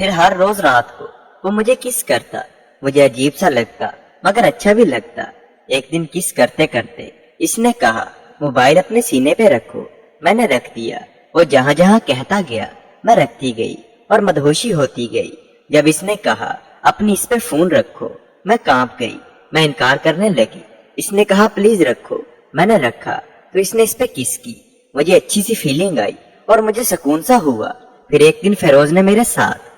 پھر ہر روز رات کو وہ مجھے کس کرتا. مجھے عجیب سا لگتا مگر اچھا بھی لگتا. ایک دن کس کرتے کرتے اس نے کہا موبائل اپنے سینے پہ رکھو. میں نے رکھ دیا. وہ جہاں جہاں کہتا گیا میں رکھتی گئی اور مدہوشی ہوتی گئی. جب اس نے کہا اپنی اس پہ فون رکھو میں کانپ گئی. میں انکار کرنے لگی. اس نے کہا پلیز رکھو. میں نے رکھا تو اس نے اس پہ کس کی. مجھے اچھی سی فیلنگ آئی اور مجھے سکون سا ہوا. پھر ایک دن فیروز نے میرے ساتھ.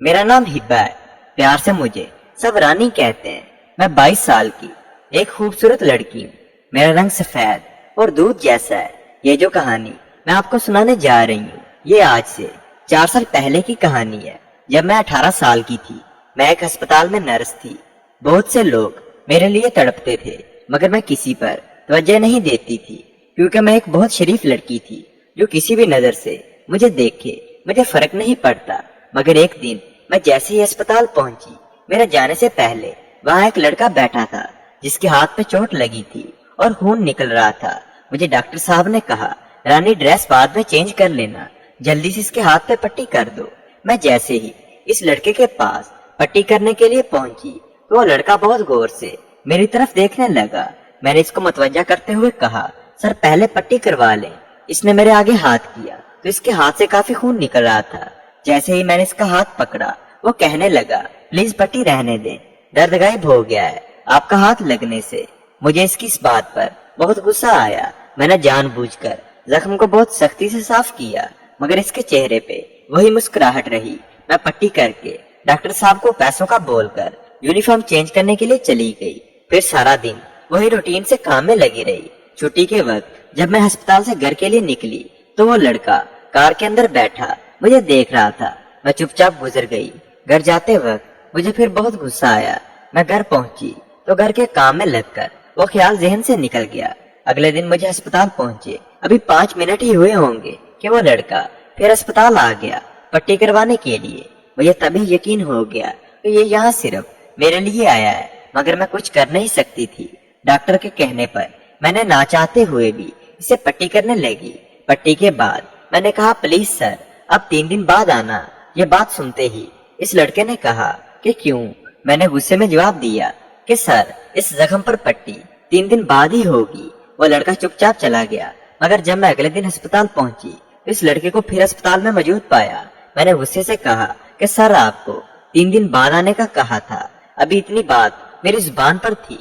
میرا نام ہبا ہے. پیار سے مجھے سب رانی کہتے ہیں. میں 22 سال کی ایک خوبصورت لڑکی ہوں. میرا رنگ سفید اور دودھ جیسا ہے. یہ جو کہانی میں آپ کو سنانے جا رہی ہوں یہ آج سے 4 سال پہلے کی کہانی ہے. جب میں 18 سال کی تھی میں ایک ہسپتال میں نرس تھی. بہت سے لوگ میرے لیے تڑپتے تھے مگر میں کسی پر توجہ نہیں دیتی تھی کیونکہ میں ایک بہت شریف لڑکی تھی. جو کسی بھی نظر سے مجھے دیکھے مجھے فرق نہیں پڑتا. مگر ایک دن میں جیسے ہی اسپتال پہنچی میرے جانے سے پہلے وہاں ایک لڑکا بیٹھا تھا جس کے ہاتھ پہ چوٹ لگی تھی اور خون نکل رہا تھا. مجھے ڈاکٹر صاحب نے کہا رانی ڈریس بعد میں چینج کر لینا, جلدی سے اس کے ہاتھ پہ پٹی کر دو. میں جیسے ہی اس لڑکے کے پاس پٹی کرنے کے لیے پہنچی تو وہ لڑکا بہت غور سے میری طرف دیکھنے لگا. میں نے اس کو متوجہ کرتے ہوئے کہا سر پہلے پٹی کروا لیں. اس نے میرے آگے ہاتھ کیا تو اس کے ہاتھ سے کافی خون نکل رہا تھا. جیسے ہی میں نے اس کا ہاتھ پکڑا وہ کہنے لگا پلیز پٹی رہنے دیں, درد غائب ہو گیا ہے آپ کا ہاتھ لگنے سے. مجھے اس کی اس بات پر بہت غصہ آیا. میں نے جان بوجھ کر زخم کو بہت سختی سے صاف کیا مگر اس کے چہرے پہ وہی مسکراہٹ رہی. میں پٹی کر کے ڈاکٹر صاحب کو پیسوں کا بول کر یونیفارم چینج کرنے کے لیے چلی گئی. پھر سارا دن وہی روٹین سے کام میں لگی رہی. چھٹی کے وقت جب میں ہسپتال سے گھر کے لیے نکلی تو وہ لڑکا کار کے اندر بیٹھا مجھے دیکھ رہا تھا. میں چپ چاپ گزر گئی. گھر جاتے وقت مجھے پھر بہت غصہ آیا. میں گھر پہنچی تو گھر کے کام میں لگ کر وہ خیال ذہن سے نکل گیا. اگلے دن مجھے ہسپتال پہنچے ابھی 5 منٹ ہی ہوئے ہوں گے کہ وہ لڑکا پھر ہسپتال آ گیا پٹی کروانے کے لیے. مجھے تبھی یقین ہو گیا کہ یہ یہاں صرف میرے لیے آیا ہے مگر میں کچھ کر نہیں سکتی تھی. ڈاکٹر کے کہنے پر میں نے نہ چاہتے ہوئے بھی اسے پٹی کرنے لگی. پٹی کے بعد میں نے کہا پلیز سر اب 3 دن بعد آنا. یہ بات سنتے ہی اس لڑکے نے کہا کہ کیوں. میں نے غصے میں جواب دیا کہ سر اس زخم پر پٹی 3 دن بعد ہی ہوگی. وہ لڑکا چپ چاپ چلا گیا. مگر جب میں اگلے دن ہسپتال پہنچی اس لڑکے کو پھر ہسپتال میں موجود پایا. میں نے غصے سے کہا کہ سر آپ کو 3 دن بعد آنے کا کہا تھا. ابھی اتنی بات میری زبان پر تھی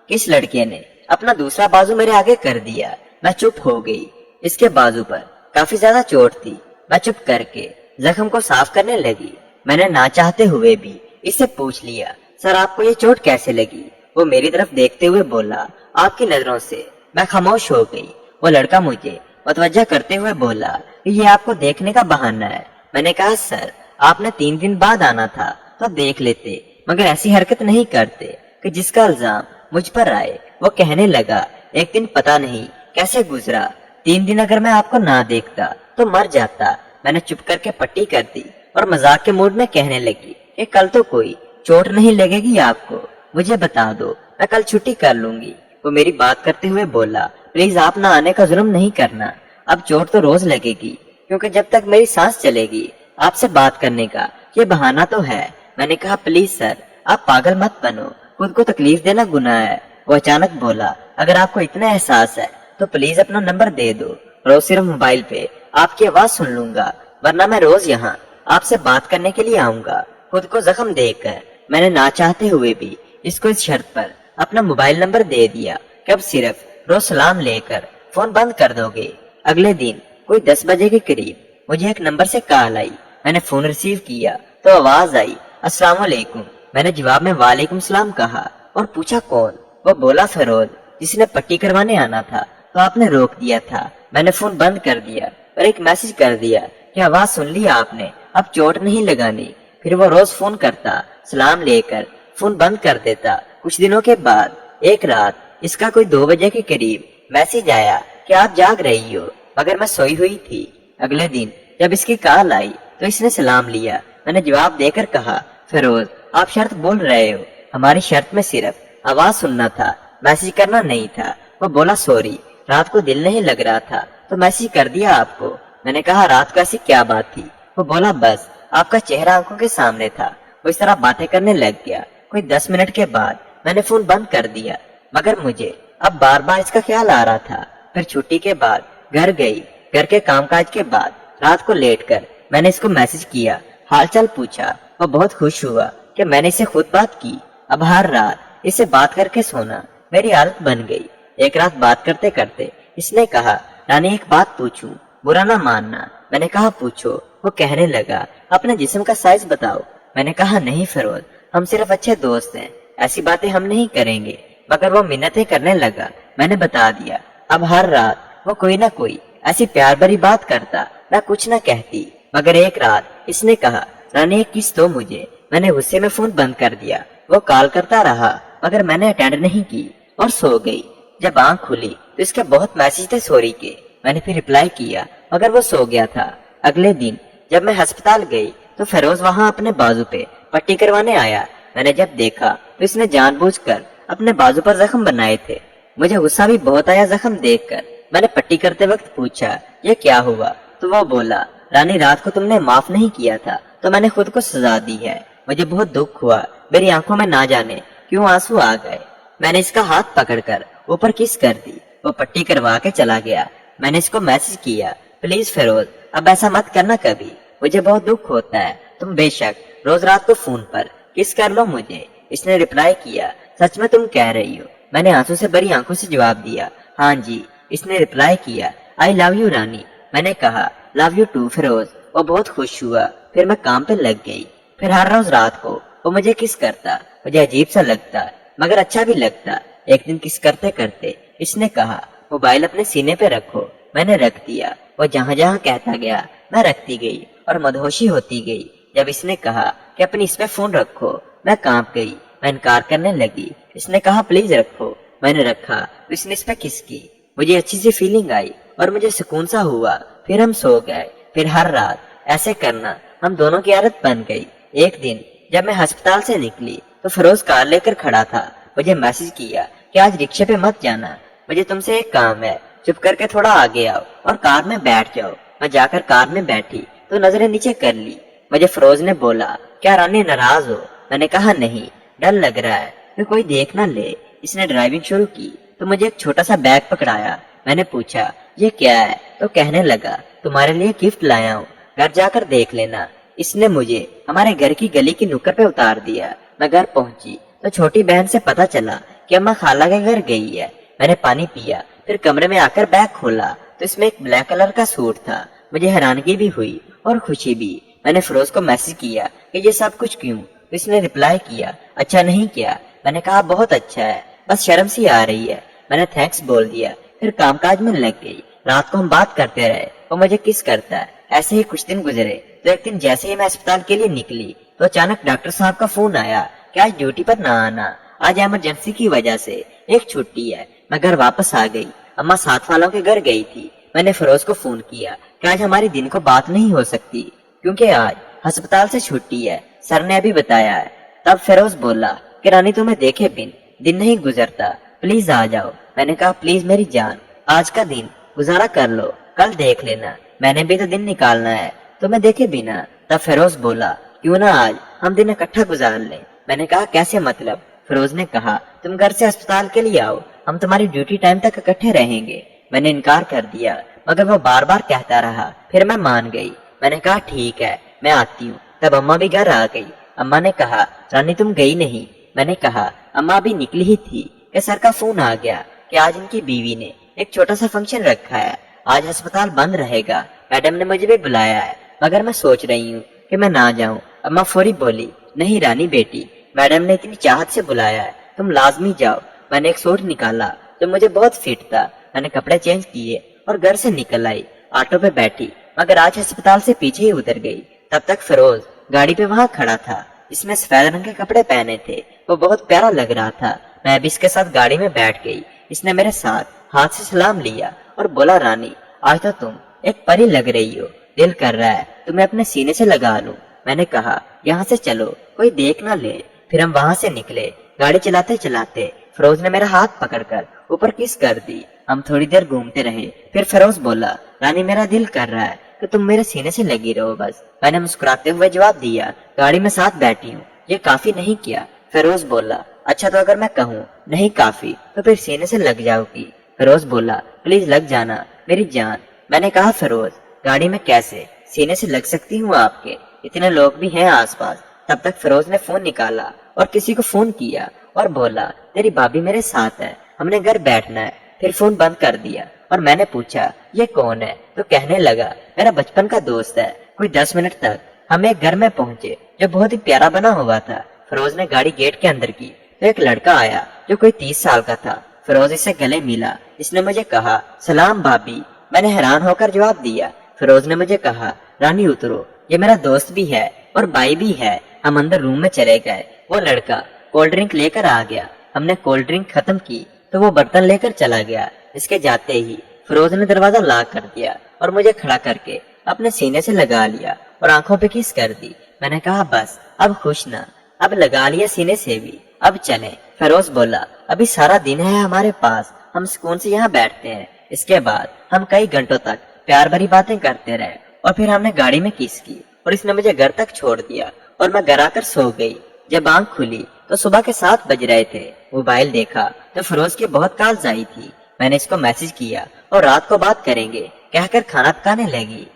کہ اس لڑکے نے اپنا دوسرا بازو میرے آگے کر دیا. میں چپ ہو گئی. اس کے بازو پر کافی زیادہ چوٹ تھی. میں چپ کر کے زخم کو صاف کرنے لگی. میں نے نہ چاہتے ہوئے بھی اس سے پوچھ لیا سر آپ کو یہ چوٹ کیسے لگی. وہ میری طرف دیکھتے ہوئے بولا آپ کی نظروں سے. میں خاموش ہو گئی. وہ لڑکا مجھے متوجہ کرتے ہوئے بولا کہ یہ آپ کو دیکھنے کا بہانہ ہے. میں نے کہا سر آپ نے 3 دن بعد آنا تھا تو دیکھ لیتے مگر ایسی حرکت نہیں کرتے کہ جس کا الزام مجھ پر آئے. وہ کہنے لگا ایک دن پتا نہیں کیسے گزرا. 3 دن اگر میں آپ کو نہ دیکھتا تو مر جاتا. میں نے چپ کر کے پٹی کر دی اور مذاق کے موڈ میں کہنے لگی کہ کل تو کوئی چوٹ نہیں لگے گی آپ کو. مجھے بتا دو میں کل چھٹی کر لوں گی. وہ میری بات کرتے ہوئے بولا پلیز آپ نہ آنے کا ظلم نہیں کرنا. اب چوٹ تو روز لگے گی کیونکہ جب تک میری سانس چلے گی آپ سے بات کرنے کا یہ بہانہ تو ہے. میں نے کہا پلیز سر آپ پاگل مت بنو. خود کو تکلیف دینا گناہ ہے. وہ اچانک بولا اگر آپ کو اتنا احساس ہے تو پلیز اپنا نمبر دے دو. روز صرف موبائل پہ آپ کی آواز سن لوں گا ورنہ میں روز یہاں آپ سے بات کرنے کے لیے آؤں گا. خود کو زخم دے کر میں نے نہ چاہتے ہوئے بھی اس کو اس شرط پر اپنا موبائل نمبر دے دیا کہ اب صرف روز سلام لے کر فون بند کر دو گے. اگلے دن کوئی 10 بجے کے قریب مجھے ایک نمبر سے کال آئی. میں نے فون ریسیو کیا تو آواز آئی السلام علیکم. میں نے جواب میں وعلیکم السلام کہا اور پوچھا کون. وہ بولا فیروز جس نے پٹی کروانے آنا تھا تو آپ نے روک دیا تھا. میں نے فون بند کر دیا اور ایک میسج کر دیا کہ آواز سن لی آپ نے اب چوٹ نہیں لگانی. پھر وہ روز فون کرتا سلام لے کر فون بند کر دیتا. کچھ دنوں کے بعد ایک رات اس کا کوئی 2 بجے کے قریب میسج آیا کہ آپ جاگ رہی ہو مگر میں سوئی ہوئی تھی. اگلے دن جب اس کی کال آئی تو اس نے سلام لیا. میں نے جواب دے کر کہا فیروز آپ شرط بول رہے ہو. ہماری شرط میں صرف آواز سننا تھا میسج کرنا نہیں تھا. وہ بولا سوری رات کو دل نہیں لگ رہا تھا تو میسج کر دیا آپ کو. میں نے کہا رات کو ایسی کیا بات تھی؟ وہ بولا بس आपका चेहरा आंखों के सामने था। वो इस तरह बातें करने लग गया। कोई 10 मिनट के बाद मैंने फोन बंद कर दिया, मगर मुझे अब बार बार इसका ख्याल आ रहा था। फिर छुट्टी के बाद घर गई। घर के कामकाज के बाद रात को लेटकर मैंने इसको मैसेज किया, हालचाल पूछा। वो बहुत खुश हुआ कि मैंने इससे खुद बात की। अब हर रात इससे बात करके सोना मेरी आदत बन गई। एक रात बात करते करते इसने कहा, रानी एक बात पूछूं, बुरा ना मानना। मैंने कहा पूछो। वो कहने लगा, अपने जिस्म का साइज बताओ। मैंने कहा नहीं फिरोज, हम सिर्फ अच्छे दोस्त हैं, ऐसी बातें हम नहीं करेंगे। मगर वो मिन्नतें करने लगा। मैंने बता दिया। अब हर रात वो कोई ना कोई ऐसी प्यार भरी बात करता, मैं कुछ न कहती। मगर एक रात इसने कहा, रानी एक किस दो मुझे। मैंने गुस्से में फोन बंद कर दिया। वो कॉल करता रहा मगर मैंने अटेंड नहीं की और सो गई। जब आंख खुली तो इसके बहुत मैसेज थे सॉरी के। मैंने फिर रिप्लाई किया मगर वो सो गया था। अगले दिन जब मैं अस्पताल गई तो फिरोज वहाँ अपने बाजू पे पट्टी करवाने आया। मैंने जब देखा तो इसने जानबूझकर अपने बाजू पर जख्म बनाए थे। मुझे गुस्सा भी बहुत आया जख्म देखकर। मैंने पट्टी करते वक्त पूछा, ये क्या हुआ? तो वो बोला, रानी रात को तुमने माफ नहीं किया था तो मैंने खुद को सजा दी है। मुझे बहुत दुख हुआ। मेरी आंखों में ना जाने क्यों आंसू आ गए। मैंने इसका हाथ पकड़कर ऊपर किस कर दी। वो पट्टी करवा के चला गया। मैंने इसको मैसेज किया, प्लीज फिरोज अब ऐसा मत करना कभी, मुझे बहुत दुख होता है। तुम बेशक रोज रात को फोन पर किस कर लो मुझे। इसने रिप्लाई किया, सच में तुम कह रही हो? मैंने आंसू से भरी आंखों से जवाब दिया, हाँ जी। इसने रिप्लाई किया, आई लव यू रानी। मैंने कहा लव यू टू फिरोज। वो बहुत खुश हुआ। फिर मैं काम पे लग गई। फिर हर रोज रात को वो मुझे किस करता। मुझे अजीब सा लगता मगर अच्छा भी लगता। एक दिन किस करते करते इसने कहा, मोबाइल अपने सीने पे रखो। मैंने रख दिया। वो जहाँ जहाँ कहता गया मैं रखती गई और मदहोशी होती गई। जब इसने कहा कि अपनी इस पे फोन रखो, मैं कांप गई। मैं इनकार करने लगी। इसने कहा प्लीज रखो। मैंने रखा तो इसने इस पे किस की। मुझे अच्छी सी फीलिंग आई और मुझे सुकून सा हुआ। फिर हम सो गए। फिर हर रात ऐसे करना हम दोनों की आदत बन गई। एक दिन जब मैं अस्पताल से निकली तो फिरोज कार लेकर खड़ा था। मुझे मैसेज किया कि आज रिक्शे पे मत जाना, मुझे तुमसे एक काम है, चुप करके थोड़ा आगे आओ और कार में बैठ जाओ। मैं जाकर कार में बैठी तो नजरें नीचे कर ली। मुझे फिरोज ने बोला, क्या रानी नाराज हो? मैंने कहा नहीं, डर लग रहा है कि कोई देख ना ले। इसने ड्राइविंग शुरू की तो मुझे एक छोटा सा बैग पकड़ाया। मैंने पूछा ये क्या है? तो कहने लगा, तुम्हारे लिए गिफ्ट लाया हूँ, घर जाकर देख लेना। इसने मुझे हमारे घर की गली की नुक्कड़ पे उतार दिया। मैं घर पहुंची तो छोटी बहन से पता चला कि अम्मा खाला के घर गई है। मैंने पानी पिया। फिर कमरे में आकर बैग खोला तो इसमें एक ब्लैक कलर का सूट था। मुझे हैरानगी भी हुई और खुशी भी। मैंने फिरोज को मैसेज किया कि ये सब कुछ क्यों? तो इसने रिप्लाई किया, अच्छा नहीं किया। मैंने कहा बहुत अच्छा है, बस शर्म सी आ रही है। मैंने थैंक्स बोल दिया। फिर कामकाज में लग गई। रात को हम बात करते रहे। वो मुझे किस करता है। ऐसे ही कुछ दिन गुजरे तो एक दिन जैसे ही मैं अस्पताल के लिए निकली तो अचानक डॉक्टर साहब का फोन आया कि आज ड्यूटी पर ना आना, आज इमरजेंसी की वजह से एक छुट्टी है। मैं घर वापस आ गई। अम्मा साथ वालों के घर गई थी। मैंने फिरोज को फोन किया कि आज हमारी दिन को बात नहीं हो सकती क्योंकि आज अस्पताल से छुट्टी है, सर ने अभी बताया है। तब फिरोज बोला कि रानी तुम्हें देखे बिन दिन नहीं गुजरता, प्लीज आ जाओ। मैंने कहा प्लीज मेरी जान, आज का दिन गुजारा कर लो, कल देख लेना, मैंने भी तो दिन निकालना है तुम्हें देखे बिना। तब फिरोज बोला, क्यों ना आज हम दिन इकट्ठा गुजार लें। मैंने कहा कैसे मतलब? फिरोज ने कहा तुम घर से अस्पताल के लिए आओ, हम तुम्हारी ड्यूटी टाइम तक इकट्ठे रहेंगे। मैंने इनकार कर दिया मगर वो बार बार कहता रहा। फिर मैं मान गई। मैंने कहा ठीक है मैं आती हूँ। तब अम्मा भी घर आ गई। अम्मा ने कहा रानी तुम गई नहीं। मैंने कहा अम्मा अभी निकली ही थी कि सर का फोन आ गया कि आज इनकी बीवी ने एक छोटा सा फंक्शन रखा है, आज अस्पताल बंद रहेगा। मैडम ने मुझे भी बुलाया है मगर मैं सोच रही हूँ कि मैं ना जाऊँ। अम्मा फौरी बोली, नहीं रानी बेटी, मैडम ने इतनी चाहत से बुलाया है, तुम लाजमी जाओ। मैंने एक सूट निकाला जो मुझे बहुत फिट था। मैंने कपड़े चेंज किए और घर से निकल आई। ऑटो पे बैठी मगर आज अस्पताल से पीछे ही उतर गई। तब तक फिरोज गाड़ी पे वहाँ खड़ा था। इसने सफेद रंग के कपड़े पहने थे। वो बहुत प्यारा लग रहा था। मैं भी इसके साथ गाड़ी में बैठ गई। इसने मेरे साथ हाथ से सलाम लिया और बोला, रानी आज तो तुम एक परी लग रही हो, दिल कर रहा है तुम्हें अपने सीने से लगा लूं। मैंने कहा यहाँ से चलो, कोई देख ना ले। फिर हम वहाँ से निकले। गाड़ी चलाते चलाते फिरोज ने मेरा हाथ पकड़कर ऊपर किस कर दी। हम थोड़ी देर घूमते रहे। फिर फिरोज बोला, रानी मेरा दिल कर रहा है कि तुम मेरे सीने से लगी रहो बस। मैंने मुस्कुराते हुए जवाब दिया, गाड़ी में साथ बैठी हूँ, ये काफी नहीं किया? फिरोज बोला, अच्छा तो अगर मैं कहूँ नहीं काफी तो फिर सीने से लग जाओगी? फिरोज बोला, प्लीज लग जाना मेरी जान। मैंने कहा, फिरोज गाड़ी में कैसे सीने से लग सकती हूँ आपके, इतने लोग भी हैं आसपास। तब तक फिरोज ने फोन निकाला और किसी को फोन किया और बोला, तेरी भाभी मेरे साथ है, हमने घर बैठना है। फिर फोन बंद कर दिया और मैंने पूछा, ये कौन है? तो कहने लगा, मेरा बचपन का दोस्त है। कोई 10 मिनट तक हम एक घर में पहुंचे जो बहुत ही प्यारा बना हुआ था। फिरोज ने गाड़ी गेट के अंदर की तो एक लड़का आया जो कोई 30 साल का था। फिरोज इससे गले मिला। इसने मुझे कहा, सलाम भाभी। मैंने हैरान होकर जवाब दिया। फिरोज ने मुझे कहा, रानी उतरो, ये मेरा दोस्त भी है और भाई भी है। हम अंदर रूम में चले गए। वो लड़का कोल्ड ड्रिंक लेकर आ गया। हमने कोल्ड ड्रिंक खत्म की तो वो बर्तन लेकर चला गया। इसके जाते ही फिरोज ने दरवाजा लॉक कर दिया और मुझे खड़ा करके अपने सीने से लगा लिया और आंखों पे किस कर दी। मैंने कहा, बस अब खुश ना, अब लगा लिया सीने से भी, अब चले। फिरोज बोला, अभी सारा दिन है हमारे पास, हम सुकून से यहाँ बैठते हैं। इसके बाद हम कई घंटों तक प्यार भरी बातें करते रहे और फिर हमने गाड़ी में किस की और इसने मुझे घर तक छोड़ दिया और मैं घर आकर सो गई। जब आंख खुली तो सुबह के 7 बज रहे थे। मोबाइल देखा तो फिरोज की बहुत कॉल्स आई थी। मैंने इसको मैसेज किया और रात को बात करेंगे कहकर खाना पकाने लगी।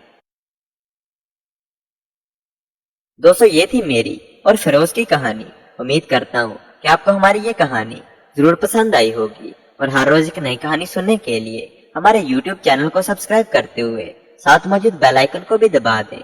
दोस्तों, ये थी मेरी और फिरोज की कहानी। उम्मीद करता हूँ कि आपको हमारी ये कहानी जरूर पसंद आई होगी और हर रोज एक नई कहानी सुनने के लिए हमारे YouTube चैनल को सब्सक्राइब करते हुए साथ मौजूद बेल आइकन को भी दबा दें